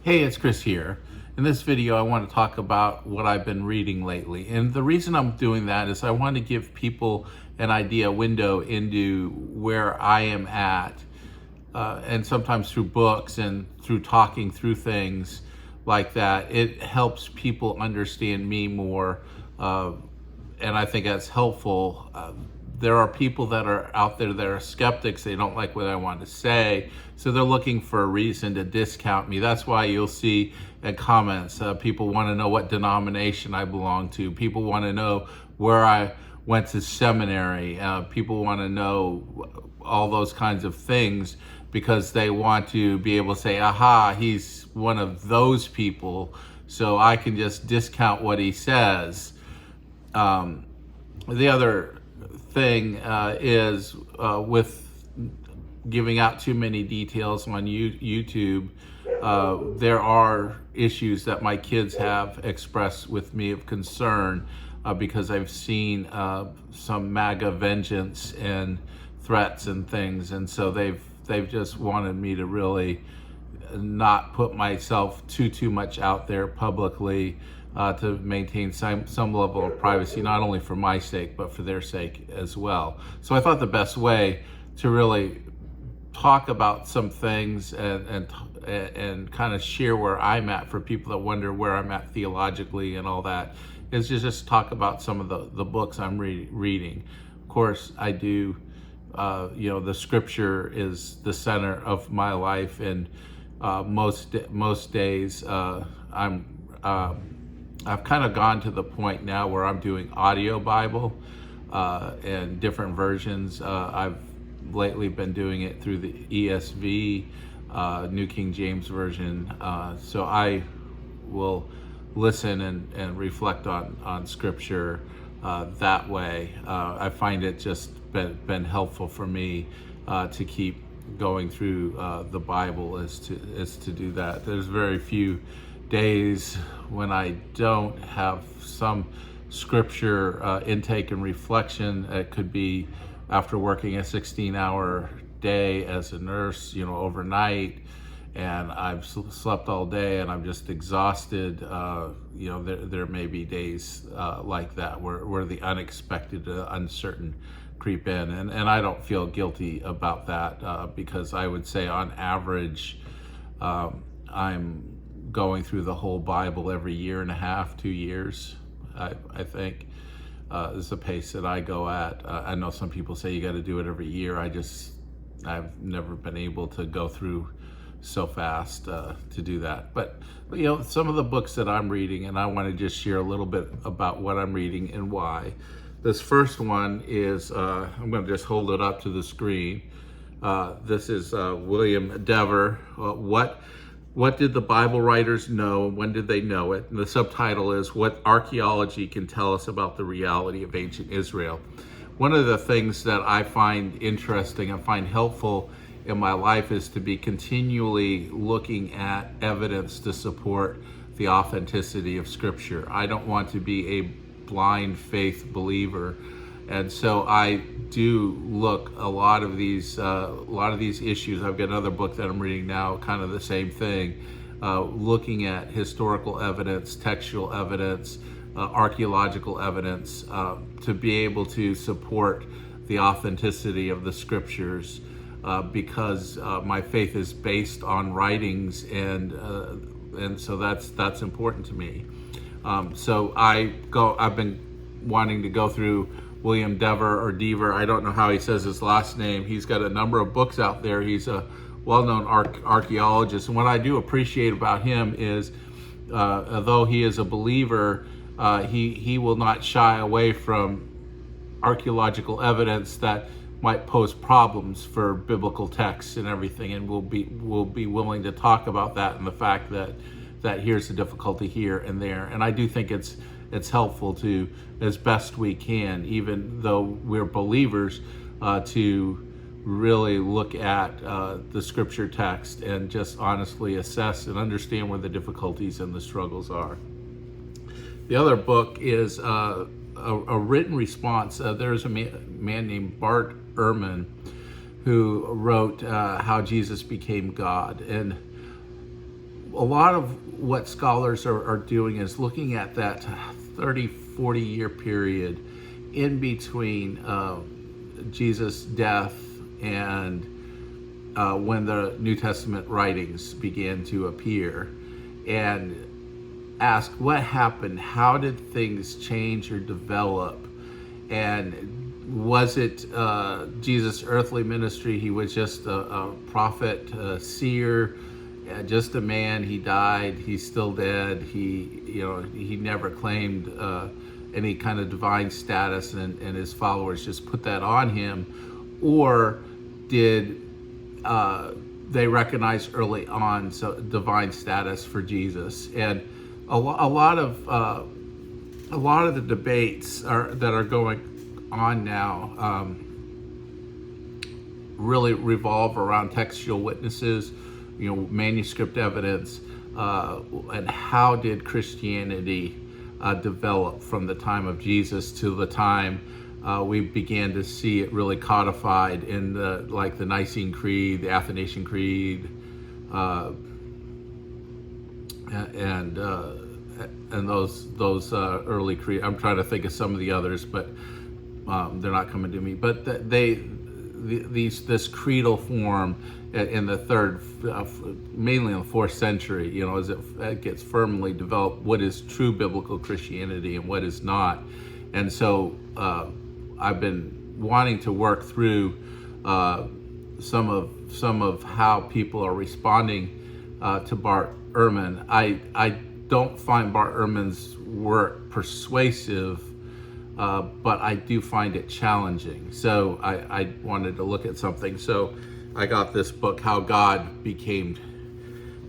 Hey, it's Chris here. In this video, I want to talk about what I've been reading lately. And the reason I'm doing that is I want to give people an idea, a window into where I am at. And sometimes through books and through talking through things like that, it helps people understand me more. And I think that's helpful. There are people that are out there that are skeptics. They don't like what I want to say, so they're looking for a reason to discount me. That's why you'll see in comments, people want to know what denomination I belong to. People want to know where I went to seminary. People want to know all those kinds of things because they want to be able to say, aha, he's one of those people, so I can just discount what he says. The other thing is with giving out too many details on YouTube, there are issues that my kids have expressed with me of concern because I've seen some MAGA vengeance and threats and things, and so they've just wanted me to really not put myself too much out there publicly, to maintain some level of privacy, not only for my sake, but for their sake as well. So I thought the best way to really talk about some things and kind of share where I'm at for people that wonder where I'm at theologically and all that is to just talk about some of the books I'm reading. Of course, I do, the scripture is the center of my life, and most days I've kind of gone to the point now where I'm doing audio Bible and different versions. I've lately been doing it through the ESV, New King James Version. So I will listen and reflect on Scripture that way. I find it just been helpful for me to keep going through the Bible is to do that. There's very few days when I don't have some scripture intake and reflection. It could be after working a 16-hour day as a nurse, overnight, and I've slept all day and I'm just exhausted. There may be days like that where the unexpected, uncertain creep in, and I don't feel guilty about that because I would say on average I'm going through the whole Bible every year and a half, 2 years, I think, is the pace that I go at. I know some people say you got to do it every year. I've never been able to go through so fast to do that. But some of the books that I'm reading, and I want to just share a little bit about what I'm reading and why. This first one is, I'm going to just hold it up to the screen. This is William Dever. What did the Bible writers know? When did they know it? And the subtitle is What Archaeology Can Tell Us About the Reality of Ancient Israel. One of the things that I find interesting and find helpful in my life is to be continually looking at evidence to support the authenticity of Scripture. I don't want to be a blind faith believer. And so I do look a lot of these issues. I've got another book that I'm reading now, kind of the same thing, looking at historical evidence, textual evidence, archaeological evidence, to be able to support the authenticity of the scriptures, because my faith is based on writings, and so that's important to me. So I've been wanting to go through William Dever or Dever. I don't know how he says his last name. He's got a number of books out there. He's a well-known archaeologist. And what I do appreciate about him is, although he is a believer, he will not shy away from archaeological evidence that might pose problems for biblical texts and everything, and will be willing to talk about that and the fact that here's the difficulty here and there. And I do think it's helpful to, as best we can, even though we're believers, to really look at the scripture text and just honestly assess and understand where the difficulties and the struggles are. The other book is a written response. There's a man named Bart Ehrman who wrote How Jesus Became God. And a lot of what scholars are doing is looking at that 30, 40 year period in between Jesus' death and when the New Testament writings began to appear, and ask what happened, how did things change or develop, and was it Jesus' earthly ministry? He was just a prophet, a seer, just a man. He died. He's still dead. He never claimed any kind of divine status, and his followers just put that on him, or did they recognized early on divine status for Jesus? And a lot of the debates that are going on now really revolve around textual witnesses, manuscript evidence, and how did Christianity develop from the time of Jesus to the time we began to see it really codified in the Nicene Creed, the Athanasian Creed, and those early creed. I'm trying to think of some of the others, but they're not coming to me. But this creedal form in the third, mainly in the 4th century, as it gets firmly developed, what is true biblical Christianity and what is not. And so I've been wanting to work through some of how people are responding to Bart Ehrman. I don't find Bart Ehrman's work persuasive, but I do find it challenging. So I wanted to look at something. So I got this book, How God Became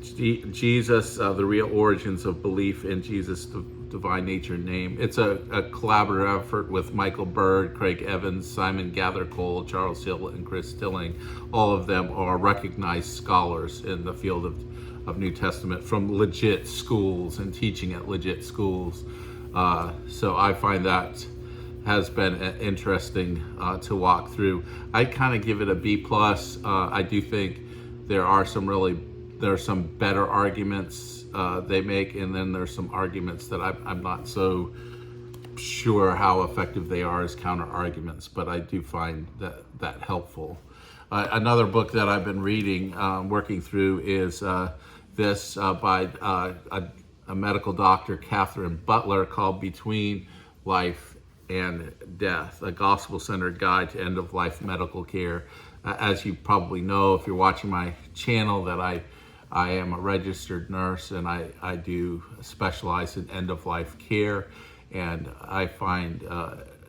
Jesus, The Real Origins of Belief in Jesus' Divine Nature and Name. It's a collaborative effort with Michael Bird, Craig Evans, Simon Gather-Cole, Charles Hill, and Chris Tilling. All of them are recognized scholars in the field of New Testament from legit schools and teaching at legit schools. So I find that has been interesting to walk through. I kind of give it a B+. I do think there are some better arguments they make, and then there's some arguments that I'm not so sure how effective they are as counter arguments, but I do find that helpful. Another book that I've been reading, working through, is this by a medical doctor, Catherine Butler, called Between Life and Death, a gospel-centered guide to end-of-life medical care. As you probably know, if you're watching my channel, that I am a registered nurse, and I do specialize in end-of-life care, and I find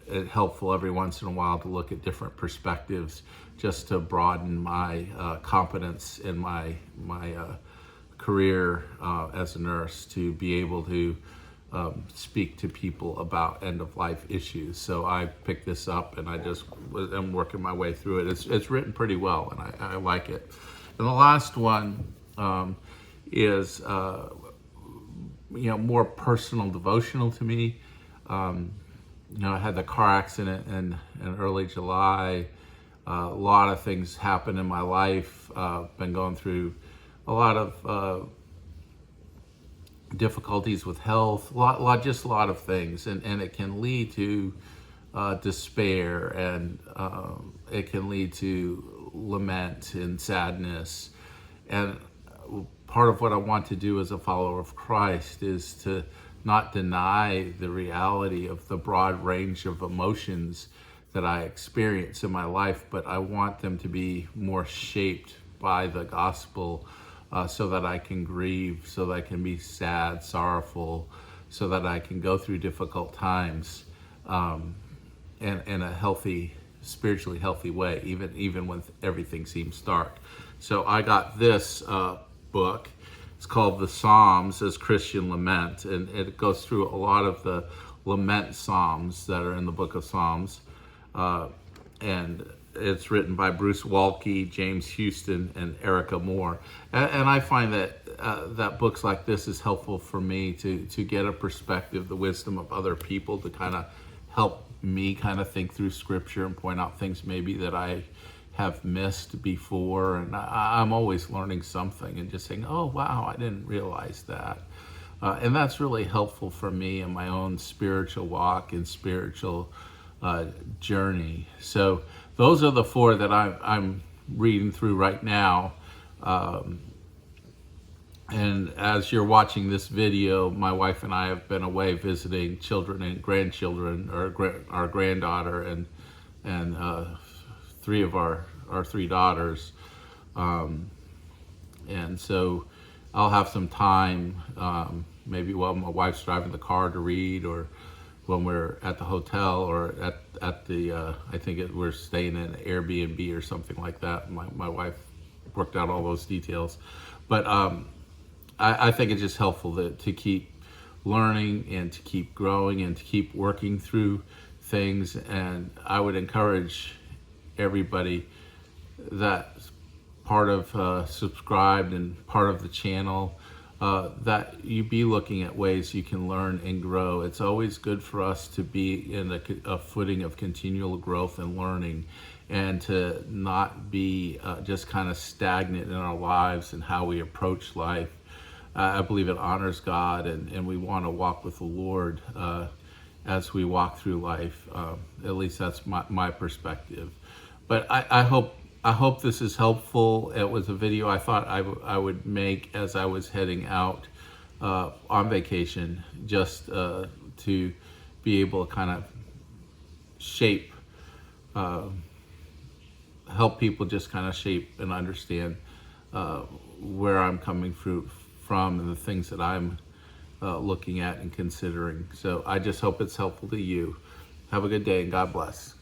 it helpful every once in a while to look at different perspectives just to broaden my competence in my career as a nurse, to be able to speak to people about end-of-life issues. So I picked this up, and I'm working my way through it. It's written pretty well, and I like it. And the last one is more personal, devotional to me. I had the car accident in early July. A lot of things happened in my life. Been going through a lot of difficulties with health, just a lot of things, and it can lead to despair, and it can lead to lament and sadness. And part of what I want to do as a follower of Christ is to not deny the reality of the broad range of emotions that I experience in my life, but I want them to be more shaped by the gospel, so that I can grieve, so that I can be sad, sorrowful, so that I can go through difficult times in a healthy, spiritually healthy way, even when everything seems dark. So I got this book. It's called The Psalms as Christian Lament, and it goes through a lot of the lament psalms that are in the book of Psalms. And it's written by Bruce Walke, James Houston, and Erica Moore. And I find that books like this is helpful for me to get a perspective, the wisdom of other people, to kind of help me kind of think through Scripture and point out things maybe that I have missed before, and I'm always learning something and just saying, oh wow, I didn't realize that. And that's really helpful for me in my own spiritual walk and spiritual journey. So those are the 4 that I'm reading through right now. And as you're watching this video, my wife and I have been away visiting children and grandchildren, or our granddaughter and 3 of our 3 daughters. And so I'll have some time, maybe while my wife's driving the car, to read, or when we're at the hotel, or at the, we're staying in an Airbnb or something like that. My wife worked out all those details. But I think it's just helpful to keep learning and to keep growing and to keep working through things. And I would encourage everybody that's part of subscribed and part of the channel, that you be looking at ways you can learn and grow. It's always good for us to be in a footing of continual growth and learning, and to not be just kind of stagnant in our lives and how we approach life. I believe it honors God, and we want to walk with the Lord as we walk through life. At least that's my perspective. But I hope this is helpful. It was a video I thought I would make as I was heading out on vacation, just to be able to kind of shape, help people just kind of shape and understand where I'm coming from and the things that I'm looking at and considering. So I just hope it's helpful to you. Have a good day, and God bless.